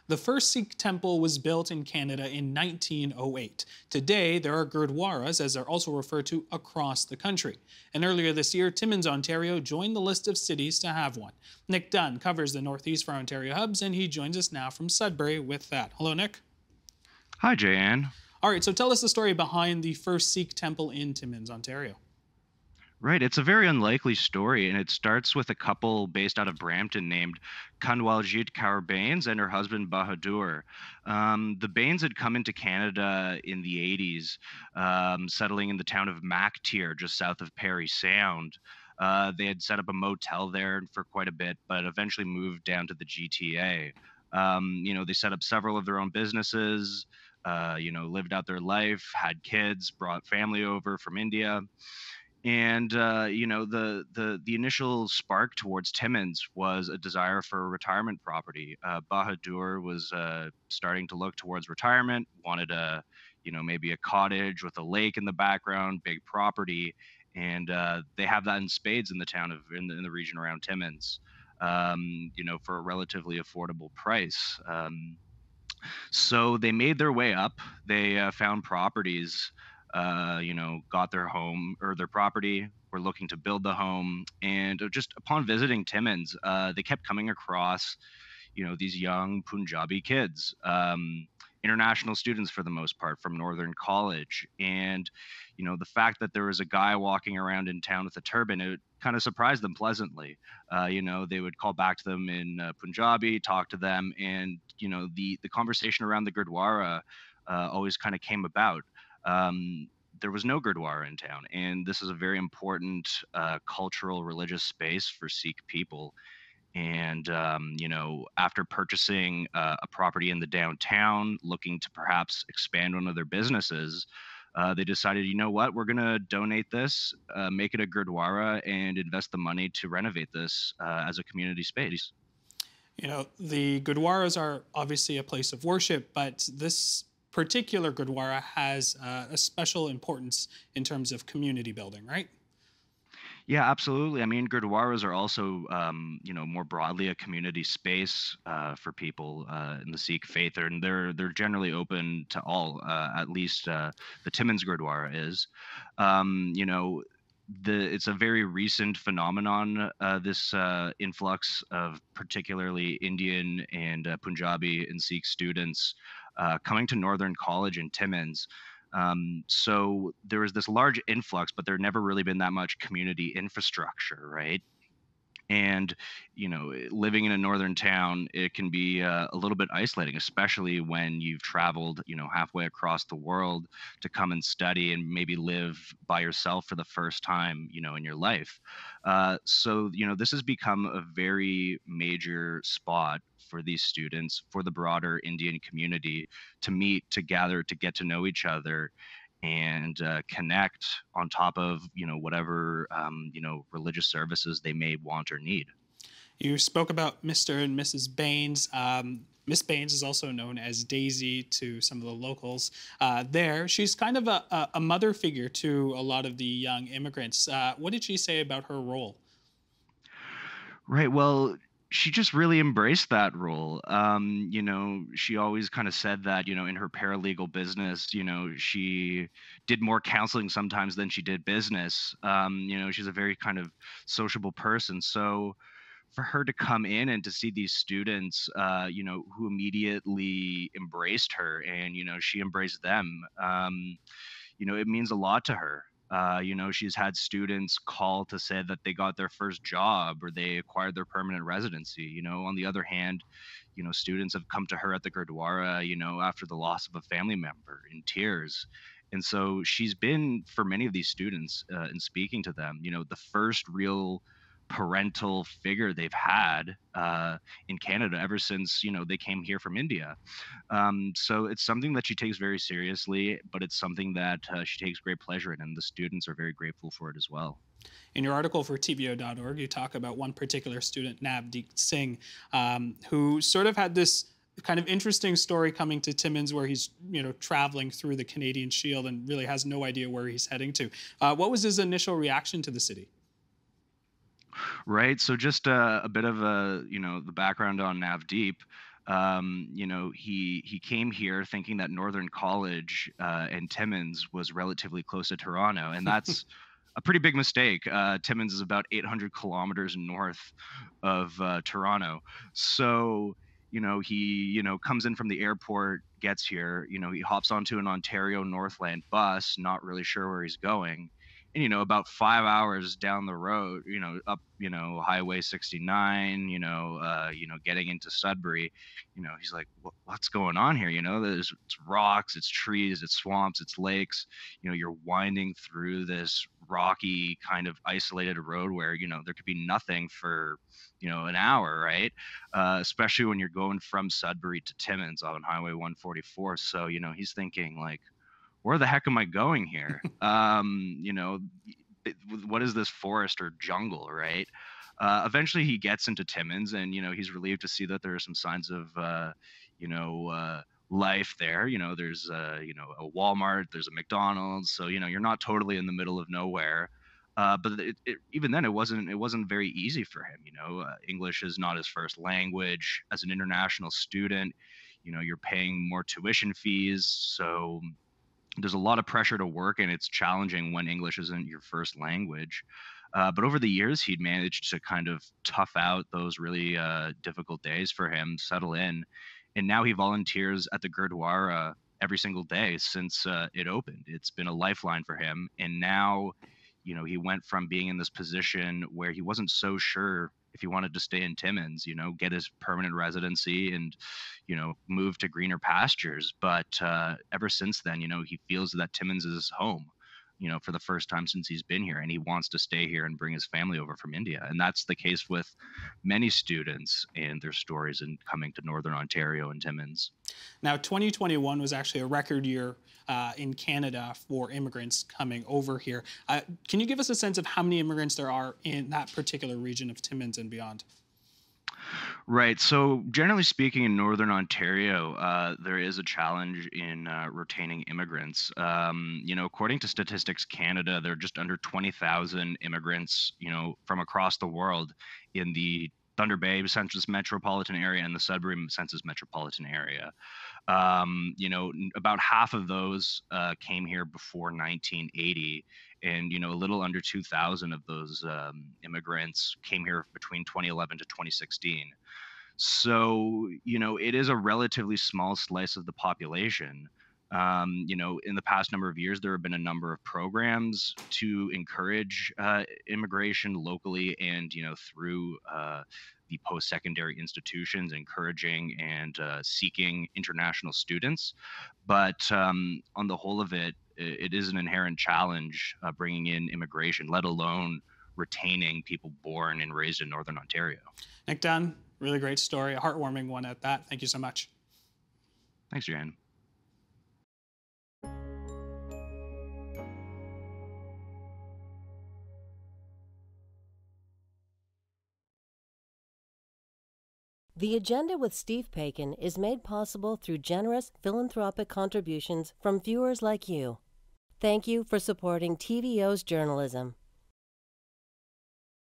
The first Sikh temple was built in Canada in 1908. Today, there are gurdwaras, as they're also referred to, across the country. And earlier this year, Timmins, Ontario joined the list of cities to have one. Nick Dunn covers the Northeast for Ontario Hubs, and he joins us now from Sudbury with that. Hello, Nick. Hi, Jayanne. All right, so tell us the story behind the first Sikh temple in Timmins, Ontario. Right, it's a very unlikely story, and it starts with a couple based out of Brampton named Kanwaljit Kaur Bains and her husband Bahadur. The Baines had come into Canada in the 80s, settling in the town of Mactier, just south of Parry Sound. They had set up a motel there for quite a bit, but eventually moved down to the GTA. They set up several of their own businesses, lived out their life, had kids, brought family over from India. And the initial spark towards Timmins was a desire for a retirement property. Bahadur was starting to look towards retirement, wanted maybe a cottage with a lake in the background, big property, and they have that in spades in the town in the region around Timmins. For a relatively affordable price. So they made their way up. They found properties, got their home or their property, were looking to build the home. And just upon visiting Timmins, they kept coming across, these young Punjabi kids, international students for the most part from Northern College. And, the fact that there was a guy walking around in town with a turban, it kind of surprised them pleasantly. They would call back to them in Punjabi, talk to them, and, the conversation around the Gurdwara always kind of came about. There was no Gurdwara in town, and this is a very important cultural religious space for Sikh people. And after purchasing a property in the downtown, looking to perhaps expand one of their businesses, they decided, you know what, we're going to donate this, make it a Gurdwara, and invest the money to renovate this as a community space. The Gurdwaras are obviously a place of worship, but this particular Gurdwara has a special importance in terms of community building, right? Yeah, absolutely. I mean, Gurdwaras are also, more broadly a community space for people in the Sikh faith, and they're generally open to all. At least the Timmins Gurdwara is. You know, it's a very recent phenomenon. This influx of particularly Indian and Punjabi and Sikh students coming to Northern College in Timmins. So there was this large influx, but there never really been that much community infrastructure, right? And living in a northern town, it can be a little bit isolating, especially when you've traveled halfway across the world to come and study and maybe live by yourself for the first time in your life. So this has become a very major spot for these students, for the broader Indian community, to meet, to gather, to get to know each other, and connect on top of whatever religious services they may want or need. You spoke about Mr. and Mrs. Baines. Miss Baines is also known as Daisy to some of the locals there. She's kind of a mother figure to a lot of the young immigrants. What did she say about her role? Right. Well, she just really embraced that role. She always kind of said that, in her paralegal business, she did more counseling sometimes than she did business. She's a very kind of sociable person. So for her to come in and to see these students, who immediately embraced her and, she embraced them, it means a lot to her. She's had students call to say that they got their first job or they acquired their permanent residency. On the other hand, students have come to her at the Gurdwara, after the loss of a family member in tears. And so she's been, for many of these students, in speaking to them, the first real parental figure they've had in Canada ever since they came here from India. So it's something that she takes very seriously, but it's something that she takes great pleasure in, and the students are very grateful for it as well. In your article for TVO.org, you talk about one particular student, Navdeep Singh, who sort of had this kind of interesting story coming to Timmins where he's, traveling through the Canadian Shield and really has no idea where he's heading to. What was his initial reaction to the city? Right. So just a bit of the background on Navdeep. He came here thinking that Northern College in Timmins was relatively close to Toronto, and that's a pretty big mistake. Timmins is about 800 kilometers north of Toronto. So, he, comes in from the airport, gets here, he hops onto an Ontario Northland bus, not really sure where he's going. And, about 5 hours down the road, up, Highway 69, getting into Sudbury, he's like, what's going on here? It's rocks, it's trees, it's swamps, it's lakes. You're winding through this rocky kind of isolated road where, there could be nothing for, an hour, right? Especially when you're going from Sudbury to Timmins on Highway 144. So, he's thinking like, where the heck am I going here? What is this forest or jungle, right? Eventually he gets into Timmins, and he's relieved to see that there are some signs of life there. There's a Walmart, there's a McDonald's, so you're not totally in the middle of nowhere. But even then, it wasn't very easy for him. English is not his first language. As an international student, you're paying more tuition fees, so there's a lot of pressure to work, and it's challenging when English isn't your first language. But over the years, he'd managed to kind of tough out those really difficult days for him, settle in. And now he volunteers at the Gurdwara every single day since it opened. It's been a lifeline for him. And now, he went from being in this position where he wasn't so sure if he wanted to stay in Timmins, get his permanent residency and, move to greener pastures. But ever since then, he feels that Timmins is home, for the first time since he's been here, and he wants to stay here and bring his family over from India. And that's the case with many students and their stories in coming to Northern Ontario and Timmins. Now, 2021 was actually a record year in Canada for immigrants coming over here. Can you give us a sense of how many immigrants there are in that particular region of Timmins and beyond? Right. So, generally speaking, in Northern Ontario, there is a challenge in retaining immigrants. According to Statistics Canada, there are just under 20,000 immigrants, from across the world in the Thunder Bay Census Metropolitan Area and the Sudbury Census Metropolitan Area. About half of those came here before 1980, and a little under 2,000 of those immigrants came here between 2011 to 2016. So it is a relatively small slice of the population. In the past number of years, there have been a number of programs to encourage immigration locally and, through the post-secondary institutions, encouraging and seeking international students. But on the whole of it, it is an inherent challenge bringing in immigration, let alone retaining people born and raised in Northern Ontario. Nick Dunn, really great story, a heartwarming one at that. Thank you so much. Thanks, Jan. The Agenda with Steve Paikin is made possible through generous philanthropic contributions from viewers like you. Thank you for supporting TVO's journalism.